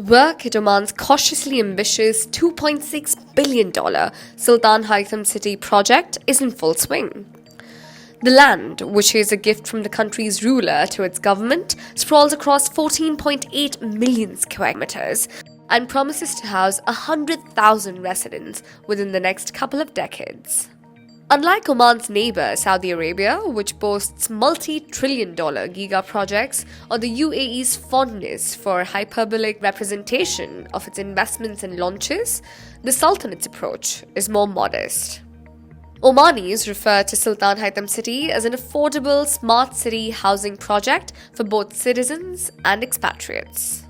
Work at Oman's cautiously ambitious $2.6 billion Sultan Haitham City project is in full swing. The land, which is a gift from the country's ruler to its government, sprawls across 14.8 million square meters and promises to house 100,000 residents within the next couple of decades. Unlike Oman's neighbour, Saudi Arabia, which boasts multi-trillion-dollar giga projects, or the UAE's fondness for hyperbolic representation of its investments and launches, the Sultanate's approach is more modest. Omanis refer to Sultan Haitham City as an affordable, smart city housing project for both citizens and expatriates.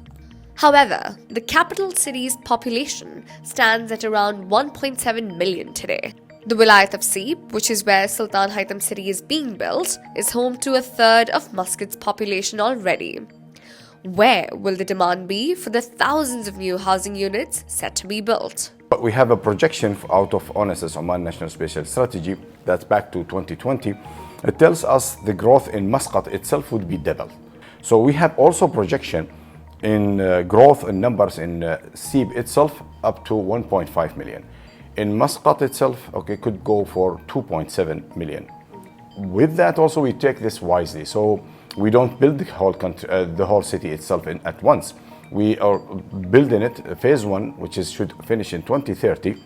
However, the capital city's population stands at around 1.7 million today. The Wilayat of Seeb, which is where Sultan Haitham City is being built, is home to a third of Muscat's population already. Where will the demand be for the thousands of new housing units set to be built? But we have a projection out of ONS's Oman National Spatial Strategy that's back to 2020. It tells us the growth in Muscat itself would be double. So we have also projection in growth in numbers in Seeb itself up to 1.5 million. In Muscat itself, could go for 2.7 million. With that also we take this wisely. So we don't build the whole country, the whole city itself at once. We are building it, phase one, which should finish in 2030.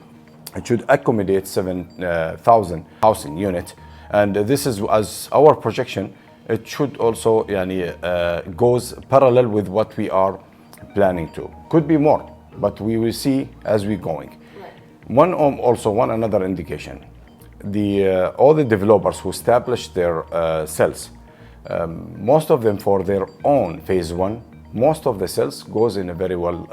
It should accommodate 7,000 housing units. And this is, as our projection, it should also goes parallel with what we are planning to. Could be more, but we will see as we're going. One another indication, all the developers who established their cells, most of them for their own phase one, most of the cells goes in a very well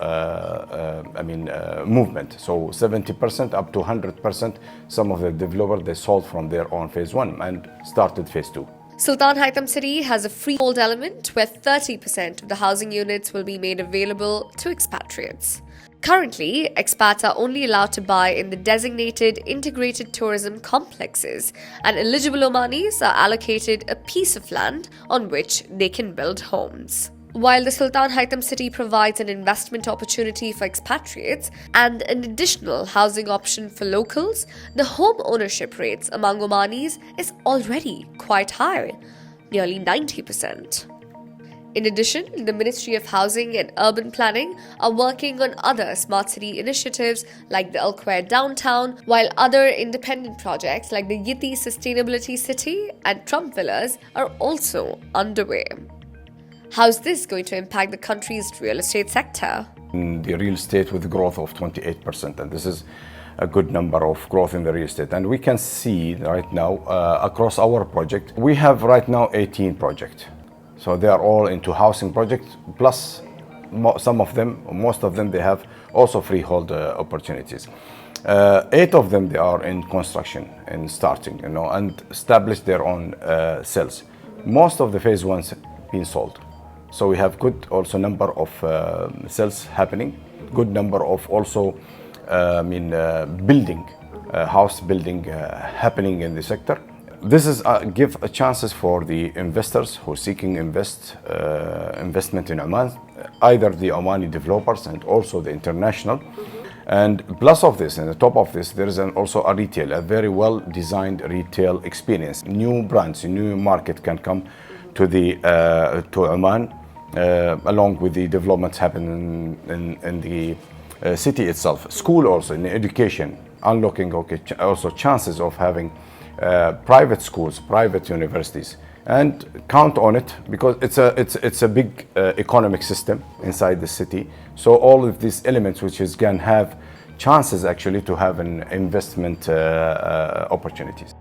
movement. So 70% up to 100%, some of the developers, they sold from their own phase one and started phase two. Sultan Haitham City has a freehold element where 30% of the housing units will be made available to expatriates. Currently, expats are only allowed to buy in the designated integrated tourism complexes, and eligible Omanis are allocated a piece of land on which they can build homes. While the Sultan Haitham City provides an investment opportunity for expatriates and an additional housing option for locals, the home ownership rates among Omanis is already quite high, nearly 90%. In addition, the Ministry of Housing and Urban Planning are working on other smart city initiatives like the Al Quair Downtown, while other independent projects like the Yiti Sustainability City and Trump Villas are also underway. How's this going to impact the country's real estate sector? The real estate with growth of 28%, and this is a good number of growth in the real estate. And we can see right now across our project, we have right now 18 projects. So they are all into housing projects, plus most of them, they have also freehold opportunities. 8 of them, they are in construction and starting, and established their own cells. Most of the phase ones been sold. So we have good also number of cells happening, good number of also house building happening in the sector. This is give chances for the investors who are seeking investment in Oman, either the Omani developers and also the international. And plus of this, and on top of this, there is also a retail, a very well designed retail experience. New brands, a new market can come to to Oman, along with the developments happening in the city itself. School also, in education, unlocking also chances of having private schools, private universities, and count on it because it's a big economic system inside the city. So all of these elements which can have chances actually to have an investment opportunities.